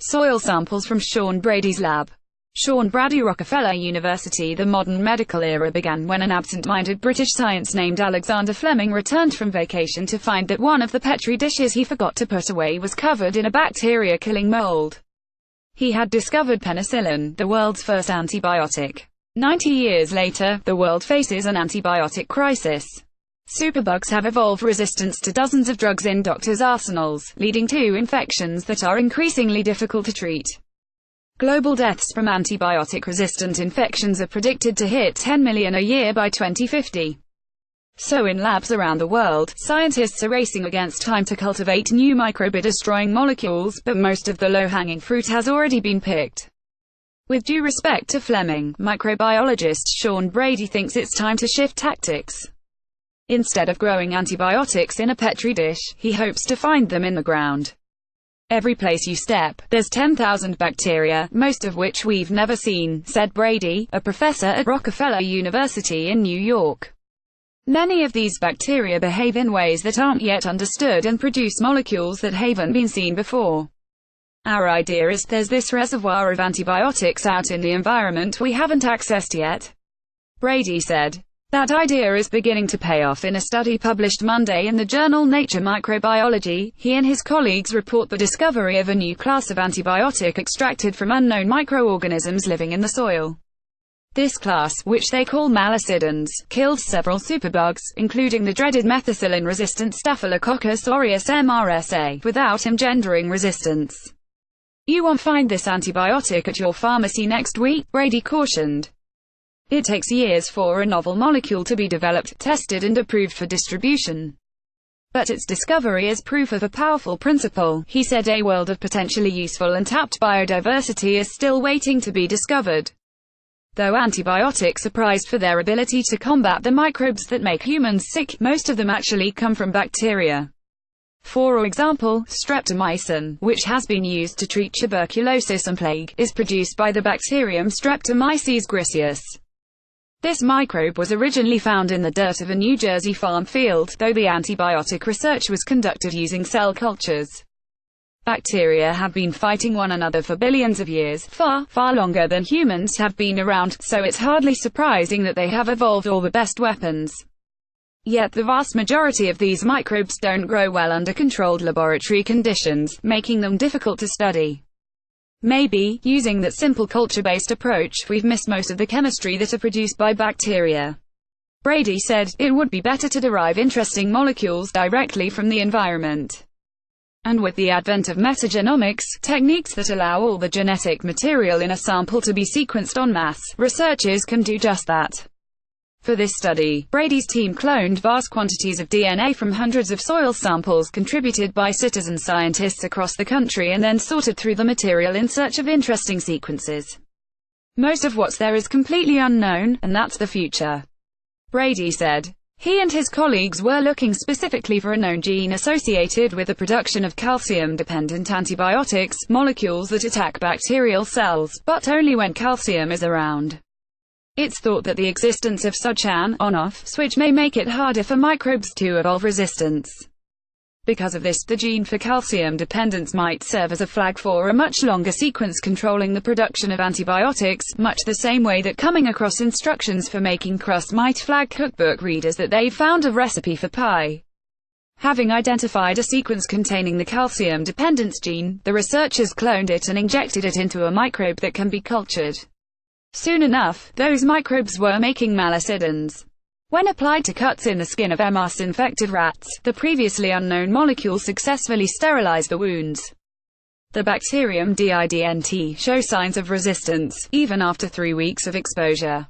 Soil samples from Sean Brady's lab. Sean Brady, Rockefeller University. The modern medical era began when an absent-minded British science named Alexander Fleming returned from vacation to find that one of the petri dishes he forgot to put away was covered in a bacteria-killing mold. He had discovered penicillin, the world's first antibiotic. 90 years later, the world faces an antibiotic crisis. Superbugs have evolved resistance to dozens of drugs in doctors' arsenals, leading to infections that are increasingly difficult to treat. Global deaths from antibiotic-resistant infections are predicted to hit 10 million a year by 2050. So in labs around the world, scientists are racing against time to cultivate new microbe-destroying molecules, but most of the low-hanging fruit has already been picked. With due respect to Fleming, microbiologist Sean Brady thinks it's time to shift tactics. Instead of growing antibiotics in a petri dish, he hopes to find them in the ground. Every place you step, there's 10,000 bacteria, most of which we've never seen, said Brady, a professor at Rockefeller University in New York. Many of these bacteria behave in ways that aren't yet understood and produce molecules that haven't been seen before. Our idea is there's this reservoir of antibiotics out in the environment we haven't accessed yet, Brady said. That idea is beginning to pay off. In a study published Monday in the journal Nature Microbiology, he and his colleagues report the discovery of a new class of antibiotic extracted from unknown microorganisms living in the soil. This class, which they call malicidins, killed several superbugs, including the dreaded methicillin-resistant Staphylococcus aureus MRSA, without engendering resistance. You won't find this antibiotic at your pharmacy next week, Brady cautioned. It takes years for a novel molecule to be developed, tested and approved for distribution. But its discovery is proof of a powerful principle. He said a world of potentially useful and tapped biodiversity is still waiting to be discovered. Though antibiotics are prized for their ability to combat the microbes that make humans sick, most of them actually come from bacteria. For example, streptomycin, which has been used to treat tuberculosis and plague, is produced by the bacterium Streptomyces griseus. This microbe was originally found in the dirt of a New Jersey farm field, though the antibiotic research was conducted using cell cultures. Bacteria have been fighting one another for billions of years, far longer than humans have been around, so it's hardly surprising that they have evolved all the best weapons. Yet the vast majority of these microbes don't grow well under controlled laboratory conditions, making them difficult to study. Maybe, using that simple culture-based approach, we've missed most of the chemistry that are produced by bacteria. Brady said, it would be better to derive interesting molecules directly from the environment. And with the advent of metagenomics, techniques that allow all the genetic material in a sample to be sequenced en masse, researchers can do just that. For this study, Brady's team cloned vast quantities of DNA from hundreds of soil samples contributed by citizen scientists across the country and then sorted through the material in search of interesting sequences. Most of what's there is completely unknown, and that's the future, Brady said. He and his colleagues were looking specifically for a known gene associated with the production of calcium-dependent antibiotics, molecules that attack bacterial cells, but only when calcium is around. It's thought that the existence of such an on-off switch may make it harder for microbes to evolve resistance. Because of this, the gene for calcium dependence might serve as a flag for a much longer sequence controlling the production of antibiotics, much the same way that coming across instructions for making crust might flag cookbook readers that they've found a recipe for pie. Having identified a sequence containing the calcium dependence gene, the researchers cloned it and injected it into a microbe that can be cultured. Soon enough, those microbes were making malicidins. When applied to cuts in the skin of MS-infected rats, the previously unknown molecule successfully sterilized the wounds. The bacterium DIDNT shows signs of resistance, even after 3 weeks of exposure.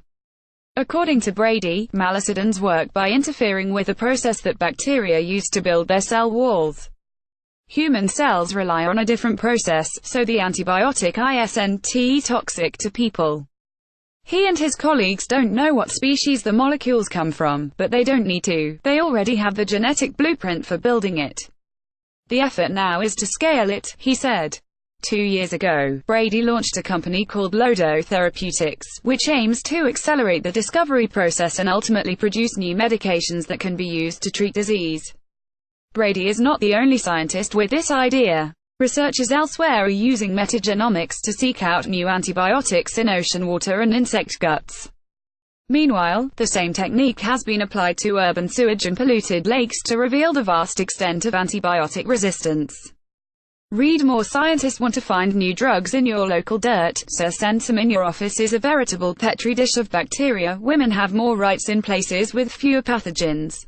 According to Brady, malicidins work by interfering with the process that bacteria use to build their cell walls. Human cells rely on a different process, so the antibiotic isn't toxic to people. He and his colleagues don't know what species the molecules come from, but they don't need to. They already have the genetic blueprint for building it. The effort now is to scale it, he said. 2 years ago, Brady launched a company called Lodo Therapeutics, which aims to accelerate the discovery process and ultimately produce new medications that can be used to treat disease. Brady is not the only scientist with this idea. Researchers elsewhere are using metagenomics to seek out new antibiotics in ocean water and insect guts. Meanwhile, the same technique has been applied to urban sewage and polluted lakes to reveal the vast extent of antibiotic resistance. Read more. Scientists want to find new drugs in your local dirt, so send some in. Your office is a veritable petri dish of bacteria. Women have more rights in places with fewer pathogens.